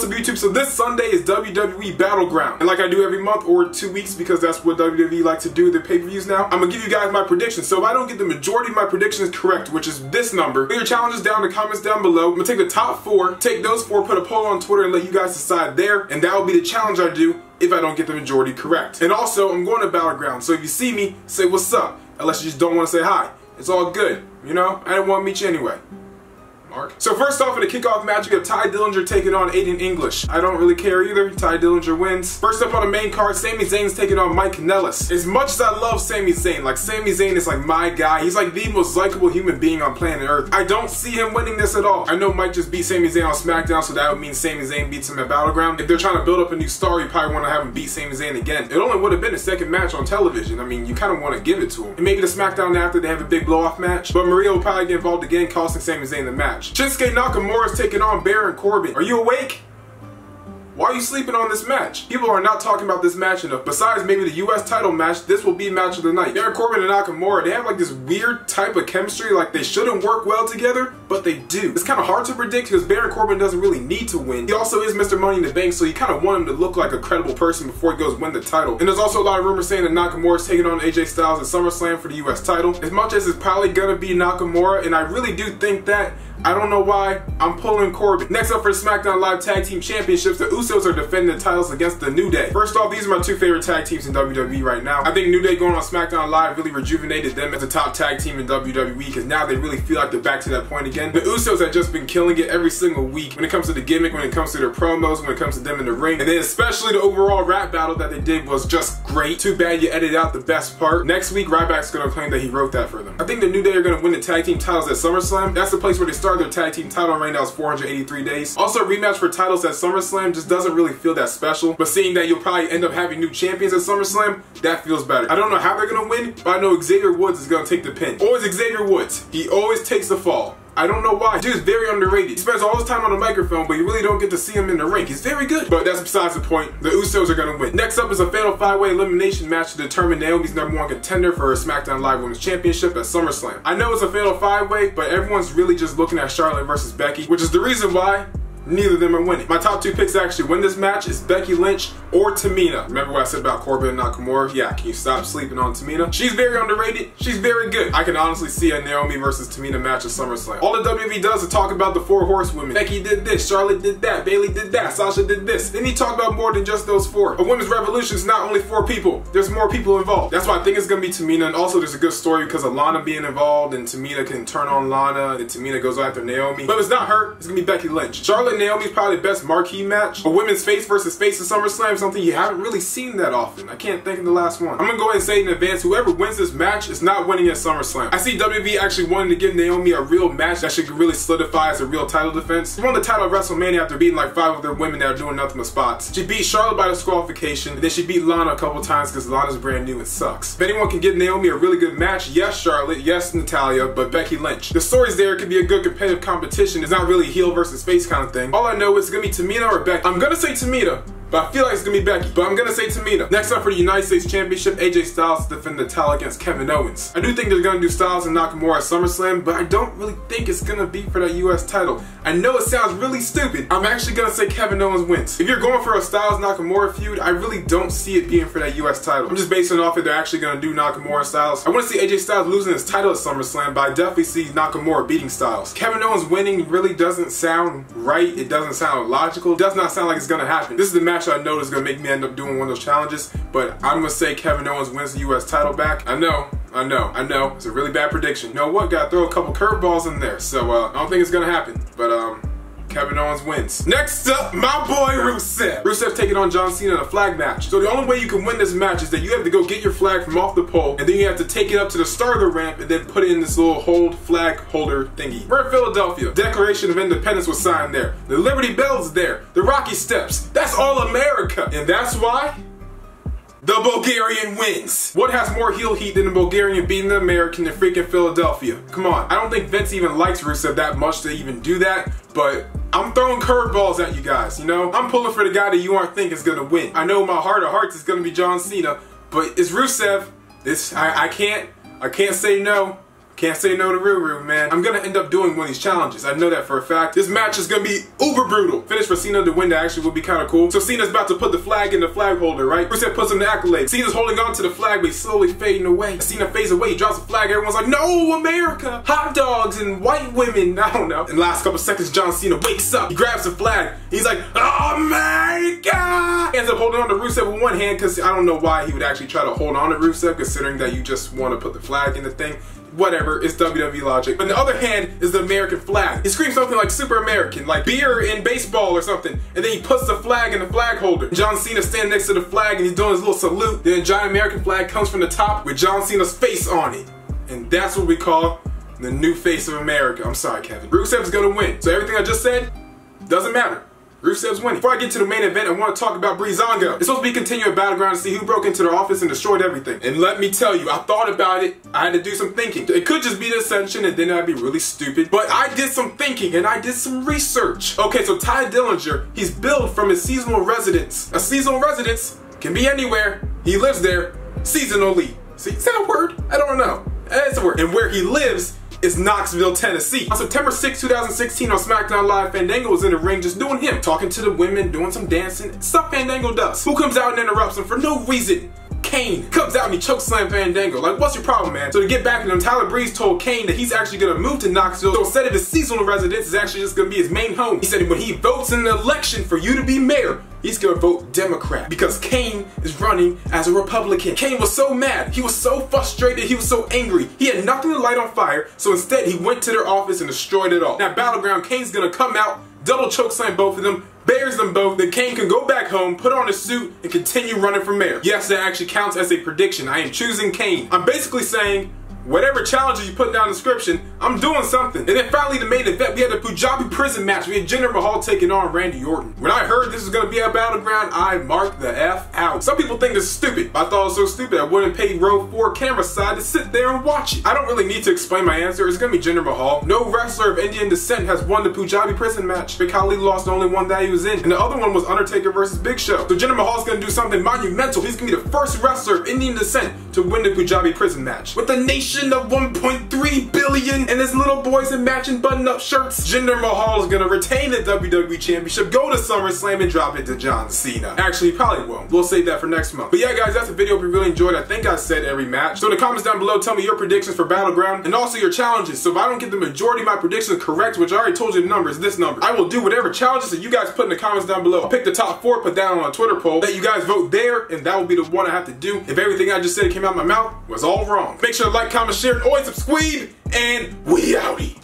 What's up, YouTube? So this Sunday is WWE Battleground, and like I do every month or 2 weeks, because that's what WWE like to do with their pay-per-views now, I'm gonna give you guys my predictions. So if I don't get the majority of my predictions correct, which is this number, put your challenges down in the comments down below. I'm gonna take the top 4, take those 4, put a poll on Twitter, and let you guys decide there, and that will be the challenge I do if I don't get the majority correct. And also, I'm going to Battleground, so if you see me, say what's up, unless you just don't want to say hi. It's all good, you know? I didn't want to meet you anyway. Mark. So first off, in the kickoff match, we have Ty Dillinger taking on Aiden English. I don't really care either. Ty Dillinger wins. First up on the main card, Sami Zayn's taking on Mike Kanellis. As much as I love Sami Zayn, like Sami Zayn is like my guy. He's like the most likable human being on planet Earth. I don't see him winning this at all. I know Mike just beat Sami Zayn on SmackDown, so that would mean Sami Zayn beats him at Battleground. If they're trying to build up a new star, you probably want to have him beat Sami Zayn again. It only would have been a second match on television. I mean, you kind of want to give it to him. And maybe the SmackDown after they have a big blow-off match, but Maria will probably get involved again, costing Sami Zayn the match. Shinsuke Nakamura is taking on Baron Corbin. Are you awake? Why are you sleeping on this match? People are not talking about this match enough. Besides maybe the US title match, this will be match of the night. Baron Corbin and Nakamura, they have like this weird type of chemistry, like they shouldn't work well together, but they do. It's kind of hard to predict because Baron Corbin doesn't really need to win. He also is Mr. Money in the Bank, so you kind of want him to look like a credible person before he goes win the title. And there's also a lot of rumors saying that Nakamura is taking on AJ Styles at SummerSlam for the US title. As much as it's probably gonna be Nakamura, and I really do think that, I don't know why, I'm pulling Corbin. Next up for the SmackDown Live Tag Team Championships, the Usos are defending the titles against the New Day. First off, these are my 2 favorite tag teams in WWE right now. I think New Day going on SmackDown Live really rejuvenated them as a top tag team in WWE, because now they really feel like they're back to that point again. The Usos have just been killing it every single week when it comes to the gimmick, when it comes to their promos, when it comes to them in the ring. And then especially the overall rap battle that they did was just great. Too bad you edited out the best part. Next week, Ryback's going to claim that he wrote that for them. I think the New Day are going to win the tag team titles at SummerSlam. That's the place where they started their tag team title reign. That was 483 days. Also, a rematch for titles at SummerSlam just doesn't really feel that special. But seeing that you'll probably end up having new champions at SummerSlam, that feels better. I don't know how they're going to win, but I know Xavier Woods is going to take the pin. Always Xavier Woods. He always takes the fall. I don't know why. Dude's very underrated. He spends all his time on the microphone, but you really don't get to see him in the ring. He's very good. But that's besides the point. The Usos are going to win. Next up is a fatal 5-way elimination match to determine Naomi's #1 contender for her SmackDown Live Women's Championship at SummerSlam. I know it's a fatal 5-way, but everyone's really just looking at Charlotte versus Becky, which is the reason why neither of them are winning. My top 2 picks to actually win this match is Becky Lynch or Tamina. Remember what I said about Corbin and Nakamura? Yeah, can you stop sleeping on Tamina? She's very underrated. She's very good. I can honestly see a Naomi versus Tamina match at SummerSlam. All the WWE does is talk about the 4 horsewomen. Becky did this, Charlotte did that, Bayley did that, Sasha did this. They need to talk about more than just those 4. A women's revolution is not only 4 people. There's more people involved. That's why I think it's going to be Tamina. And also there's a good story because of Lana being involved, and Tamina can turn on Lana, and Tamina goes after Naomi. But if it's not her, it's going to be Becky Lynch. Charlotte and Naomi is probably the best marquee match. A women's face versus face at SummerSlam, something you haven't really seen that often. I can't think of the last one. I'm gonna go ahead and say in advance, whoever wins this match is not winning at SummerSlam. I see WWE actually wanting to give Naomi a real match that should really solidify as a real title defense. She won the title at WrestleMania after beating like 5 of their women that are doing nothing but spots. She beat Charlotte by disqualification, and then she beat Lana a couple times because Lana's brand new and sucks. If anyone can give Naomi a really good match, yes Charlotte, yes Natalya, but Becky Lynch. The stories there could be a good competitive competition. It's not really heel versus face kind of thing. All I know is it's gonna be Tamina or Becky. I'm gonna say Tamina, but I feel like it's gonna be Becky, but I'm gonna say Tamina. Next up for the United States Championship, AJ Styles to defend the title against Kevin Owens. I do think they're gonna do Styles and Nakamura at SummerSlam, but I don't really think it's gonna be for that US title. I know it sounds really stupid. I'm actually gonna say Kevin Owens wins. If you're going for a Styles Nakamura feud, I really don't see it being for that US title. I'm just basing it off if they're actually gonna do Nakamura and Styles. I wanna see AJ Styles losing his title at SummerSlam, but I definitely see Nakamura beating Styles. Kevin Owens winning really doesn't sound right. It doesn't sound logical. It does not sound like it's gonna happen. This is the match I know is gonna make me end up doing one of those challenges, but I'm gonna say Kevin Owens wins the US title back. I know. It's a really bad prediction. You know what? Gotta throw a couple curveballs in there. So I don't think it's gonna happen. But Kevin Owens wins. Next up, my boy Rusev. Rusev taking on John Cena in a flag match. So the only way you can win this match is that you have to go get your flag from off the pole, and then you have to take it up to the start of the ramp and then put it in this little hold flag holder thingy. We're in Philadelphia. Declaration of Independence was signed there. The Liberty Bell's there. The Rocky Steps. That's all America. And that's why the Bulgarian wins. What has more heel heat than the Bulgarian beating the American in freaking Philadelphia? Come on. I don't think Vince even likes Rusev that much to even do that, but I'm throwing curveballs at you guys, you know? I'm pulling for the guy that you aren't thinking is gonna win. I know my heart of hearts is gonna be John Cena, but it's Rusev. I can't say no. Can't say no to Ruru, man. I'm gonna end up doing one of these challenges. I know that for a fact. This match is gonna be uber brutal. Finish for Cena to win that actually would be kind of cool. So Cena's about to put the flag in the flag holder, right? Rusev puts him the accolade. Cena's holding on to the flag, but he's slowly fading away. As Cena fades away, he drops the flag. Everyone's like, no, America! Hot dogs and white women. I don't know. In the last couple seconds, John Cena wakes up. He grabs the flag. He's like, America! He ends up holding on to Rusev with one hand, because I don't know why he would actually try to hold on to Rusev, considering that you just want to put the flag in the thing. Whatever, it's WWE logic. But on the other hand is the American flag. He screams something like super American, like beer in baseball or something, and then he puts the flag in the flag holder. John Cena standing next to the flag and he's doing his little salute. Then a giant American flag comes from the top with John Cena's face on it. And that's what we call the new face of America. I'm sorry, Kevin. Rusev's gonna win. So everything I just said doesn't matter. Rusev's winning. Before I get to the main event, I want to talk about Breezango. It's supposed to be continuing Battleground to see who broke into their office and destroyed everything. And let me tell you, I thought about it. I had to do some thinking. It could just be the Ascension and then I'd be really stupid. But I did some thinking and I did some research. Okay, so Ty Dillinger, he's billed from his seasonal residence. A seasonal residence can be anywhere. He lives there seasonally. See, is that a word? I don't know. It's a word. And where he lives is Knoxville, Tennessee. On September 6, 2016 on SmackDown Live, Fandango was in the ring just doing him, talking to the women, doing some dancing, stuff Fandango does. Who comes out and interrupts him for no reason? Kane comes out and he chokeslam Fandango. Like, what's your problem, man? So to get back at him, Tyler Breeze told Kane that he's actually gonna move to Knoxville. So instead of his seasonal residence, it's actually just gonna be his main home. He said when he votes in an election for you to be mayor, he's gonna vote Democrat because Kane is running as a Republican. Kane was so mad, he was so frustrated, he was so angry. He had nothing to light on fire, so instead he went to their office and destroyed it all. Now Battleground, Kane's gonna come out, double chokeslam both of them, bears them both, then Kane can go back home, put on a suit, and continue running for mayor. Yes, that actually counts as a prediction. I am choosing Kane. I'm basically saying, whatever challenges you put down in the description, I'm doing something. And then finally the main event, we had the Punjabi prison match. We had Jinder Mahal taking on Randy Orton. When I heard this was gonna be a Battleground, I marked the F out. Some people think this is stupid. I thought it was so stupid I wouldn't pay row 4 camera side to sit there and watch it. I don't really need to explain my answer. It's gonna be Jinder Mahal. No wrestler of Indian descent has won the Punjabi prison match. Big Khali lost the only one that he was in. And the other one was Undertaker versus Big Show. So Jinder Mahal's gonna do something monumental. He's gonna be the first wrestler of Indian descent to win the Punjabi prison match. With a nation of 1.3 billion and his little boys in matching button-up shirts, Jinder Mahal is gonna retain the WWE Championship, go to SummerSlam and drop it to John Cena. Actually, he probably won't. We'll save that for next month. But yeah, guys, that's the video. If you really enjoyed, I think I said every match. So in the comments down below, tell me your predictions for Battleground and also your challenges. So if I don't get the majority of my predictions correct, which I already told you the number is this number, I will do whatever challenges that you guys put in the comments down below. I'll pick the top 4, put that on a Twitter poll, let you guys vote there, and that will be the one I have to do if everything I just said came out of my mouth was all wrong. Make sure to like, comment, share, and always subscribe, and we outie.